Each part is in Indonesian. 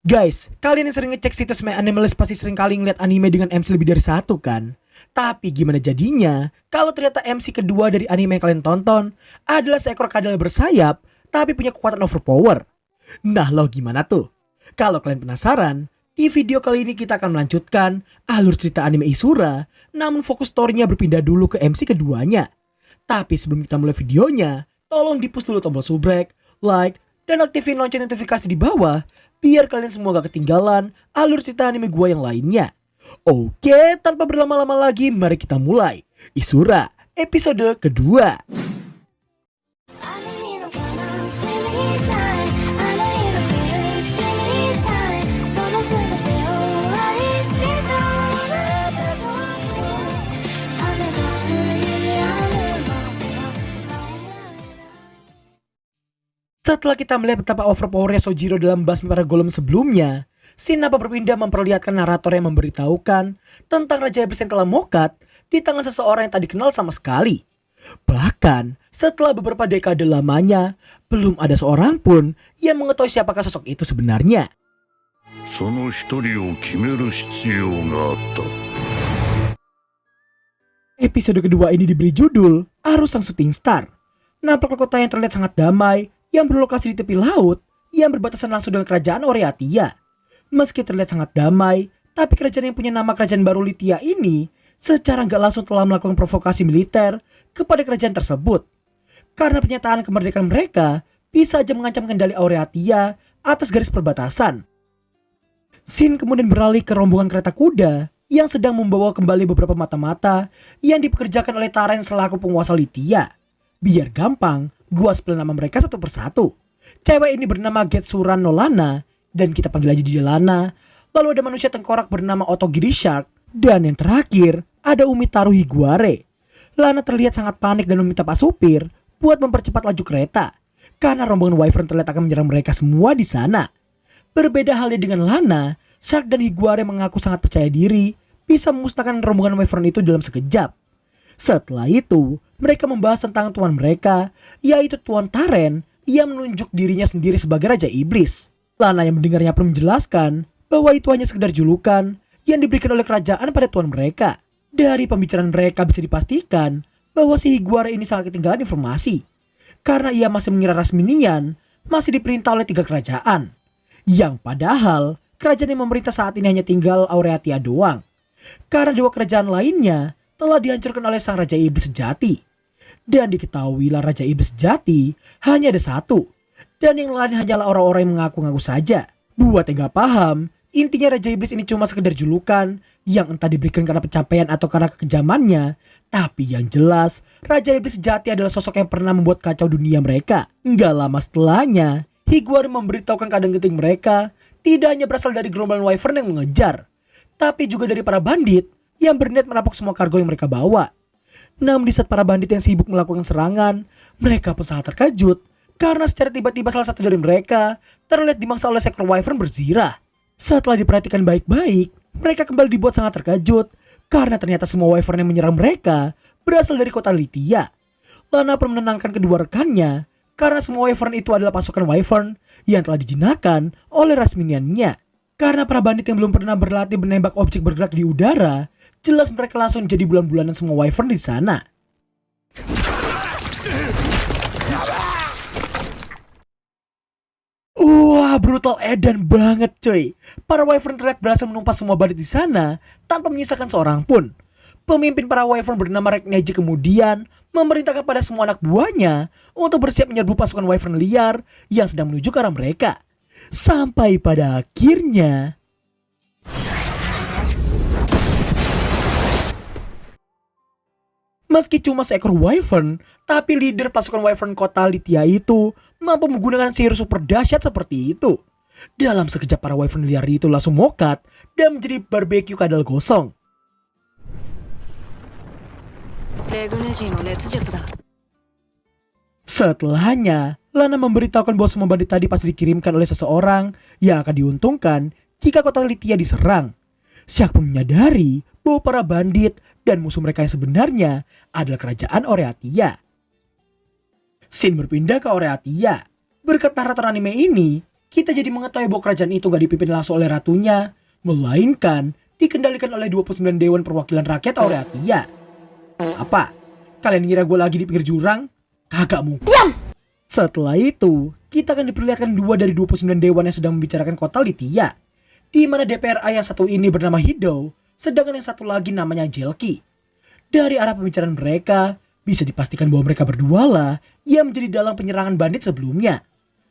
Guys, kalian yang sering ngecek situs My Animalist pasti sering kali ngeliat anime dengan MC lebih dari satu kan? Tapi gimana jadinya kalau ternyata MC kedua dari anime yang kalian tonton adalah seekor kadal bersayap tapi punya kekuatan overpower? Nah lo gimana tuh? Kalau kalian penasaran, di video kali ini kita akan melanjutkan alur cerita anime Isura, namun fokus story-nya berpindah dulu ke MC keduanya. Tapi sebelum kita mulai videonya, tolong di-push dulu tombol subrek, like, dan aktifin lonceng notifikasi di bawah biar kalian semua gak ketinggalan alur cerita anime gua yang lainnya. Oke, tanpa berlama-lama lagi, mari kita mulai Isura episode kedua. Setelah kita melihat betapa overpowernya Sojiro dalam basmi para golem sebelumnya, Shinapa berpindah memperlihatkan narator yang memberitahukan tentang Raja Iblis yang telah mokat di tangan seseorang yang tak dikenal sama sekali. Bahkan, setelah beberapa dekade lamanya, belum ada seorang pun yang mengetahui siapakah sosok itu sebenarnya. Episode kedua ini diberi judul Arus Sang Shooting Star. Nampaknya kota yang terlihat sangat damai, yang berlokasi di tepi laut, yang berbatasan langsung dengan kerajaan Oreatia. Meski terlihat sangat damai, tapi kerajaan yang punya nama kerajaan baru Litia ini secara nggak langsung telah melakukan provokasi militer kepada kerajaan tersebut. Karena pernyataan kemerdekaan mereka bisa aja mengancam kendali Oreatia atas garis perbatasan. Shin kemudian beralih ke rombongan kereta kuda yang sedang membawa kembali beberapa mata-mata yang dipekerjakan oleh Taren selaku penguasa Litia. Biar gampang, gua spell nama mereka satu persatu. Cewek ini bernama Getsuran no Lana, dan kita panggil aja dia Lana. Lalu ada manusia tengkorak bernama Otogiri Shark, dan yang terakhir ada Umitaru Higuare. Lana terlihat sangat panik dan meminta pak supir buat mempercepat laju kereta, karena rombongan Wyvern terlihat akan menyerang mereka semua di sana. Berbeda halnya dengan Lana, Shark dan Higuare mengaku sangat percaya diri bisa memusnahkan rombongan Wyvern itu dalam sekejap. Setelah itu, mereka membahas tentang tuan mereka, yaitu Tuan Taren yang menunjuk dirinya sendiri sebagai Raja Iblis. Lana yang mendengarnya pun menjelaskan bahwa itu hanya sekedar julukan yang diberikan oleh kerajaan pada tuan mereka. Dari pembicaraan mereka bisa dipastikan bahwa si Higuare ini sangat ketinggalan informasi, karena ia masih mengira Rasminian masih diperintah oleh 3 kerajaan, yang padahal kerajaan yang memerintah saat ini hanya tinggal Aureatia doang, karena 2 kerajaan lainnya telah dihancurkan oleh sang Raja Iblis sejati. Dan diketahuilah Raja Iblis sejati hanya ada satu, dan yang lain hanyalah orang-orang yang mengaku-ngaku saja. Buat yang gak paham, intinya Raja Iblis ini cuma sekedar julukan yang entah diberikan karena pencapaian atau karena kekejamannya. Tapi yang jelas, Raja Iblis sejati adalah sosok yang pernah membuat kacau dunia mereka. Nggak lama setelahnya, Higuari memberitahukan keadaan genting mereka tidak hanya berasal dari gerombolan Wyvern yang mengejar, tapi juga dari para bandit yang berniat merampok semua kargo yang mereka bawa. Namun di saat para bandit yang sibuk melakukan serangan, mereka pun sangat terkejut karena secara tiba-tiba salah satu dari mereka terlihat dimangsa oleh seekor Wyvern berzirah. Setelah diperhatikan baik-baik, mereka kembali dibuat sangat terkejut karena ternyata semua Wyvern yang menyerang mereka berasal dari kota Litia. Lana pun menenangkan kedua rekannya karena semua Wyvern itu adalah pasukan Wyvern yang telah dijinakkan oleh Rasminiannya. Karena para bandit yang belum pernah berlatih menembak objek bergerak di udara, jelas mereka langsung jadi bulan-bulanan semua Wyvern di sana. Wah, brutal edan banget coy. Para Wyvern terlihat berhasil menumpas semua bandit di sana tanpa menyisakan seorang pun. Pemimpin para Wyvern bernama Rekneji kemudian memerintahkan pada semua anak buahnya untuk bersiap menyerbu pasukan Wyvern liar yang sedang menuju ke arah mereka. Sampai pada akhirnya meski cuma seekor Wyvern, tapi leader pasukan Wyvern kota Litia itu mampu menggunakan sihir super dahsyat seperti itu. Dalam sekejap para Wyvern liar itu langsung mokat dan menjadi barbeque kadal gosong. Setelahnya, Lana memberitahukan bahwa semua bandit tadi pasti dikirimkan oleh seseorang yang akan diuntungkan jika kota Litia diserang. Shark pun menyadari bahwa para bandit dan musuh mereka yang sebenarnya adalah kerajaan Oreatia. Shin berpindah ke Oreatia. Berkat narator anime ini, kita jadi mengetahui bahwa kerajaan itu gak dipimpin langsung oleh ratunya, melainkan dikendalikan oleh 29 Dewan Perwakilan Rakyat Aureatia. Apa? Kalian ngira gue lagi di pinggir jurang? Kagak mungkin. Diam! Setelah itu, kita akan diperlihatkan 2 dari 29 dewan yang sedang membicarakan kota Lithia, di mana DPRA yang satu ini bernama Hidou, sedangkan yang satu lagi namanya Jelki. Dari arah pembicaraan mereka, bisa dipastikan bahwa mereka berdua lah yang menjadi dalang penyerangan bandit sebelumnya.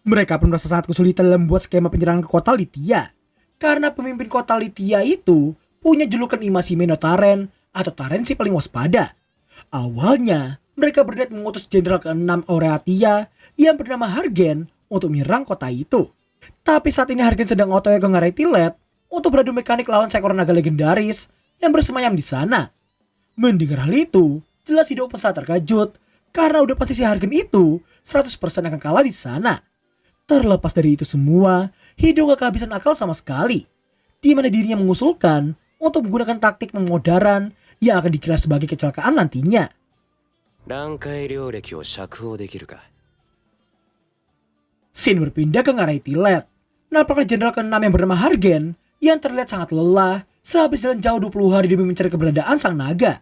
Mereka pun merasa sangat kesulitan dalam membuat skema penyerangan ke kota Lithia, karena pemimpin kota Lithia itu punya julukan Imasime no Taren atau Taren si paling waspada. Awalnya, mereka berniat mengutus jenderal ke-6 Aureatia yang bernama Hargen untuk menyerang kota itu. Tapi saat ini Hargen sedang otw ke Ngarai Tilet untuk beradu mekanik lawan seekor naga legendaris yang bersemayam di sana. Mendengar hal itu, jelas Hidou pun sangat terkejut karena udah pasti si Hargen itu 100% akan kalah di sana. Terlepas dari itu semua, Hidou gak kehabisan akal sama sekali, di mana dirinya mengusulkan untuk menggunakan taktik pemodaran yang akan dikira sebagai kecelakaan nantinya. Scene berpindah ke Ngarai Tilet. Nampaknya jenderal ke-6 yang bernama Hargen yang terlihat sangat lelah sehabis jalan jauh 20 hari demi mencari keberadaan sang naga.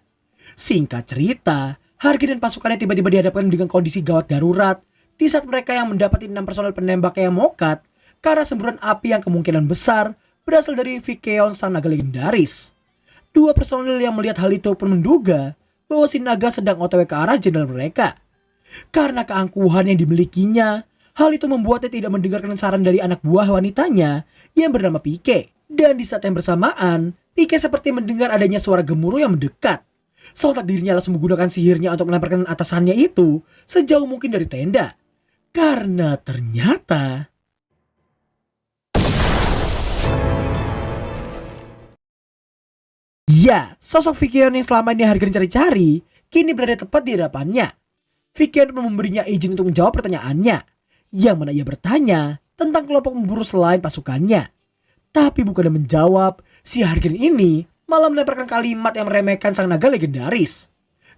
Singkat cerita, Hargen dan pasukannya tiba-tiba dihadapkan dengan kondisi gawat darurat di saat mereka yang mendapati 6 personel penembak yang mokat karena semburan api yang kemungkinan besar berasal dari Vikeon sang naga legendaris. 2 personel yang melihat hal itu pun menduga bahwa si naga sedang otw ke arah jenderal mereka. Karena keangkuhan yang dimilikinya, hal itu membuatnya tidak mendengarkan saran dari anak buah wanitanya yang bernama Pike. Dan di saat yang bersamaan, Pike seperti mendengar adanya suara gemuruh yang mendekat. Sontak dirinya langsung menggunakan sihirnya untuk melemparkan atasannya itu sejauh mungkin dari tenda. Karena ternyata ya, sosok Vikeon yang selama ini Hargen cari-cari kini berada tepat di hadapannya. Vikeon pun memberinya izin untuk menjawab pertanyaannya, yang mana ia bertanya tentang kelompok pemburu selain pasukannya. Tapi bukan menjawab, si Hargen ini malah melemparkan kalimat yang meremehkan sang naga legendaris.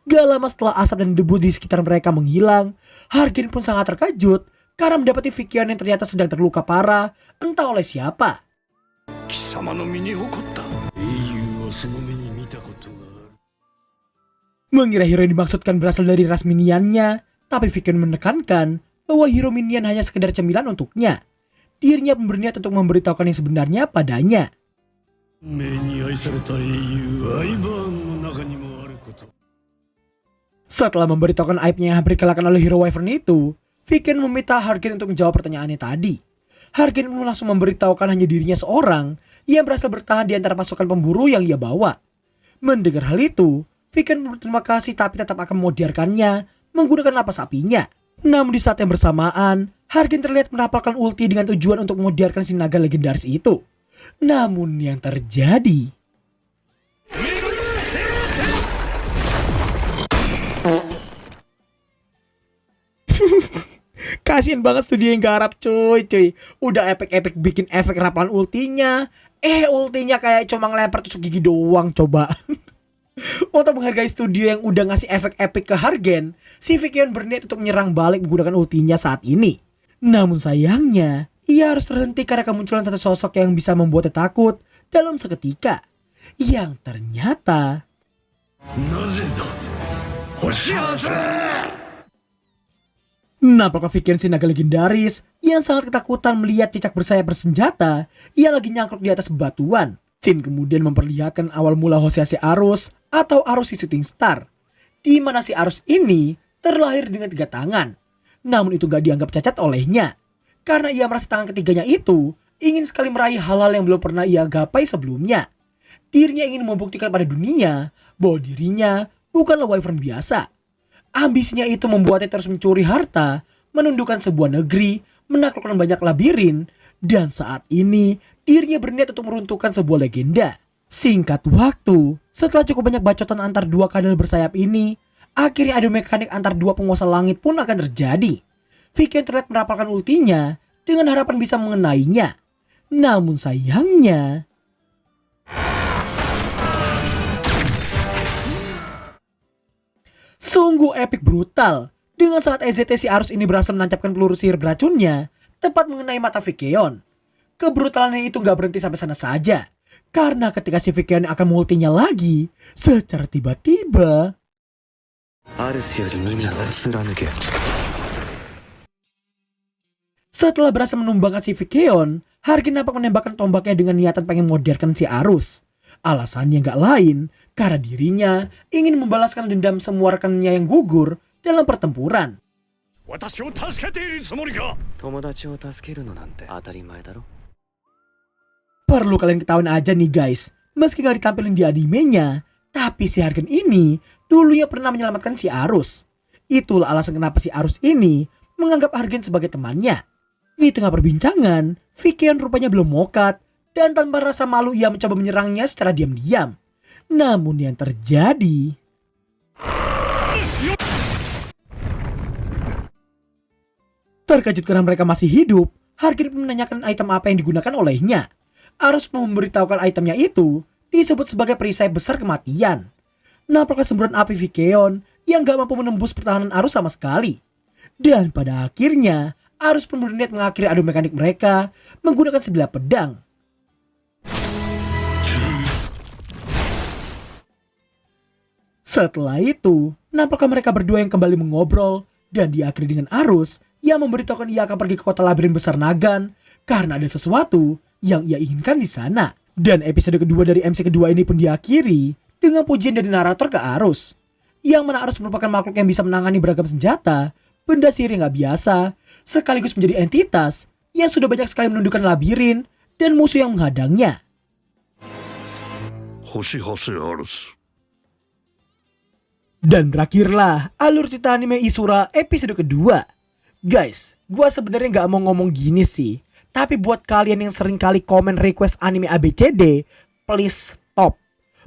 Gak lama setelah asap dan debu di sekitar mereka menghilang, Hargen pun sangat terkejut karena mendapati Vikeon yang ternyata sedang terluka parah entah oleh siapa. Mengira hero yang dimaksudkan berasal dari ras miniannya, tapi Vikeon menekankan bahwa hero minian hanya sekedar cemilan untuknya. Dirinya pun berniat untuk memberitahukan yang sebenarnya padanya. Setelah memberitahukan aibnya yang hampir dikalahkan oleh hero Wyvern itu, Vikeon meminta Hargen untuk menjawab pertanyaannya tadi. Hargen pun langsung memberitahukan hanya dirinya seorang yang berhasil bertahan di antara pasukan pemburu yang ia bawa. Mendengar hal itu, Vikeon berterima kasih tapi tetap akan memodiarkannya menggunakan napas apinya. Namun di saat yang bersamaan, Hargen terlihat merapalkan ulti dengan tujuan untuk memodiarkan si naga legendaris itu. Namun yang terjadi, kasian banget studio yang garap cuy. Udah epic bikin efek rapalan ultinya, ultinya kayak cuma ngelempar tusuk gigi doang coba. Untuk menghargai studio yang udah ngasih efek epic ke Hargen, si Vikeon berniat untuk menyerang balik menggunakan ultinya saat ini. Namun sayangnya, ia harus terhenti karena kemunculan satu sosok yang bisa membuatnya takut dalam seketika. Yang ternyata nampaknya Vikeon si naga legendaris yang sangat ketakutan melihat cicak bersayap bersenjata yang lagi nyangkruk di atas bebatuan. Scene kemudian memperlihatkan awal mula Hoshiase Arus atau Arus si Shooting Star, di mana si Arus ini terlahir dengan 3 tangan. Namun itu gak dianggap cacat olehnya, karena ia merasa tangan ketiganya itu ingin sekali meraih hal-hal yang belum pernah ia gapai sebelumnya. Dirinya ingin membuktikan pada dunia bahwa dirinya bukanlah Wyvern biasa. Ambisinya itu membuatnya terus mencuri harta, menundukkan sebuah negeri, menaklukkan banyak labirin, dan saat ini dirinya berniat untuk meruntuhkan sebuah legenda. Singkat waktu, setelah cukup banyak bacotan antar 2 kadal bersayap ini, akhirnya adu mekanik antar 2 penguasa langit pun akan terjadi. Vikeon terlihat merapalkan ultinya dengan harapan bisa mengenainya. Namun sayangnya, sungguh epic brutal. Dengan saat EZT si Arus ini berhasil menancapkan peluru sihir beracunnya, tepat mengenai mata Vikeon. Kebrutalannya itu gak berhenti sampai sana saja. Karena ketika si Vikeon akan multinya lagi, secara tiba-tiba setelah berhasil menumbangkan si Vikeon, Hargen nampak menembakkan tombaknya dengan niatan pengen modernkan si Arus. Alasannya gak lain, karena dirinya ingin membalaskan dendam semua rekannya yang gugur dalam pertempuran. Perlu kalian ketahuin aja nih guys, meski gak ditampilin di animenya, tapi si Hargen ini dulunya pernah menyelamatkan si Arus. Itulah alasan kenapa si Arus ini menganggap Hargen sebagai temannya. Di tengah perbincangan, Vikeon rupanya belum mokat dan tanpa rasa malu ia mencoba menyerangnya secara diam-diam. Namun yang terjadi, terkejut karena mereka masih hidup, Hargen pun menanyakan item apa yang digunakan olehnya. Arus memberitahukan itemnya itu disebut sebagai perisai besar kematian. Nampaknya semburan api Vikeon yang gak mampu menembus pertahanan Arus sama sekali. Dan pada akhirnya, Arus pun berniat mengakhiri adu mekanik mereka menggunakan sebilah pedang. Setelah itu, nampaknya mereka berdua yang kembali mengobrol dan diakhiri dengan Arus yang memberitahukan ia akan pergi ke kota labirin besar Nagan karena ada sesuatu yang ia inginkan di sana. Dan episode kedua dari MC kedua ini pun diakhiri dengan pujian dari narator ke Arus, yang mana Arus merupakan makhluk yang bisa menangani beragam senjata, benda sihir yang gak biasa, sekaligus menjadi entitas yang sudah banyak sekali menundukkan labirin dan musuh yang menghadangnya. Dan berakhirlah alur cerita anime Isura episode kedua. Guys, gua sebenarnya gak mau ngomong gini sih, tapi buat kalian yang sering kali komen request anime ABCD, please stop.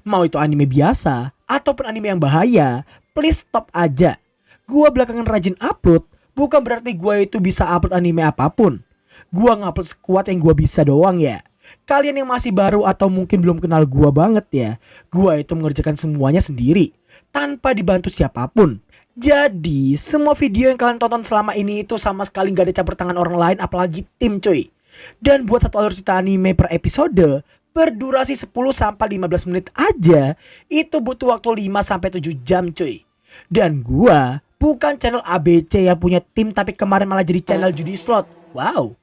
Mau itu anime biasa ataupun anime yang bahaya, please stop aja. Gua belakangan rajin upload, bukan berarti gua itu bisa upload anime apapun. Gua ngupload sekuat yang gua bisa doang ya. Kalian yang masih baru atau mungkin belum kenal gua banget ya, gua itu mengerjakan semuanya sendiri, tanpa dibantu siapapun. Jadi semua video yang kalian tonton selama ini itu sama sekali gak ada campur tangan orang lain apalagi tim cuy. Dan buat satu alur cerita anime per episode berdurasi 10-15 menit aja, itu butuh waktu 5-7 jam cuy. Dan gua bukan channel ABC yang punya tim tapi kemarin malah jadi channel judi slot. Wow.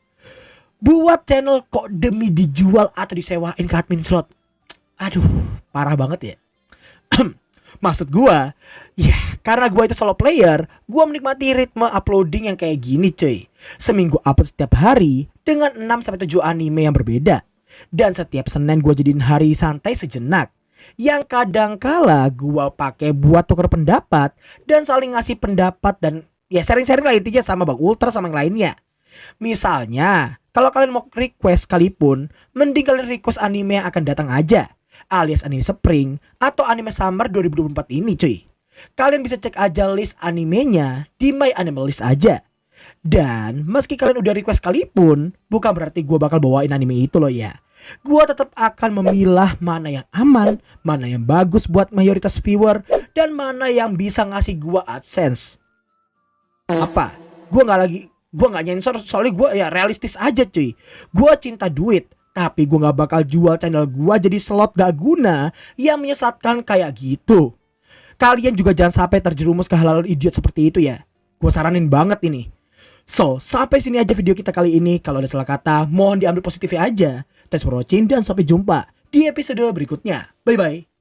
Buat channel kok demi dijual atau disewain ke admin slot. Aduh, parah banget ya. Maksud gua, ya karena gua itu solo player, gua menikmati ritme uploading yang kayak gini cuy. Seminggu upload setiap hari dengan 6-7 anime yang berbeda. Dan setiap Senin gua jadiin hari santai sejenak, yang kadang kala gua pakai buat tukar pendapat dan saling ngasih pendapat dan ya sharing-sharing lah intinya sama Bang Ultra sama yang lainnya. Misalnya, kalau kalian mau request sekalipun, mending kalian request anime yang akan datang aja, alias anime Spring atau anime Summer 2024 ini cuy. Kalian bisa cek aja list animenya di My Anime List aja. Dan meski kalian udah request sekalipun, bukan berarti gue bakal bawain anime itu loh ya. Gue tetap akan memilah mana yang aman, mana yang bagus buat mayoritas viewer, dan mana yang bisa ngasih gue AdSense. Apa? Gue gak nyensor soalnya gue ya realistis aja cuy. Gue cinta duit, tapi gue gak bakal jual channel gue jadi slot gak guna yang menyesatkan kayak gitu. Kalian juga jangan sampai terjerumus ke hal-hal idiot seperti itu ya. Gue saranin banget ini. So, sampai sini aja video kita kali ini. Kalau ada salah kata, mohon diambil positifnya aja. Thanks for watching dan sampai jumpa di episode berikutnya. Bye-bye.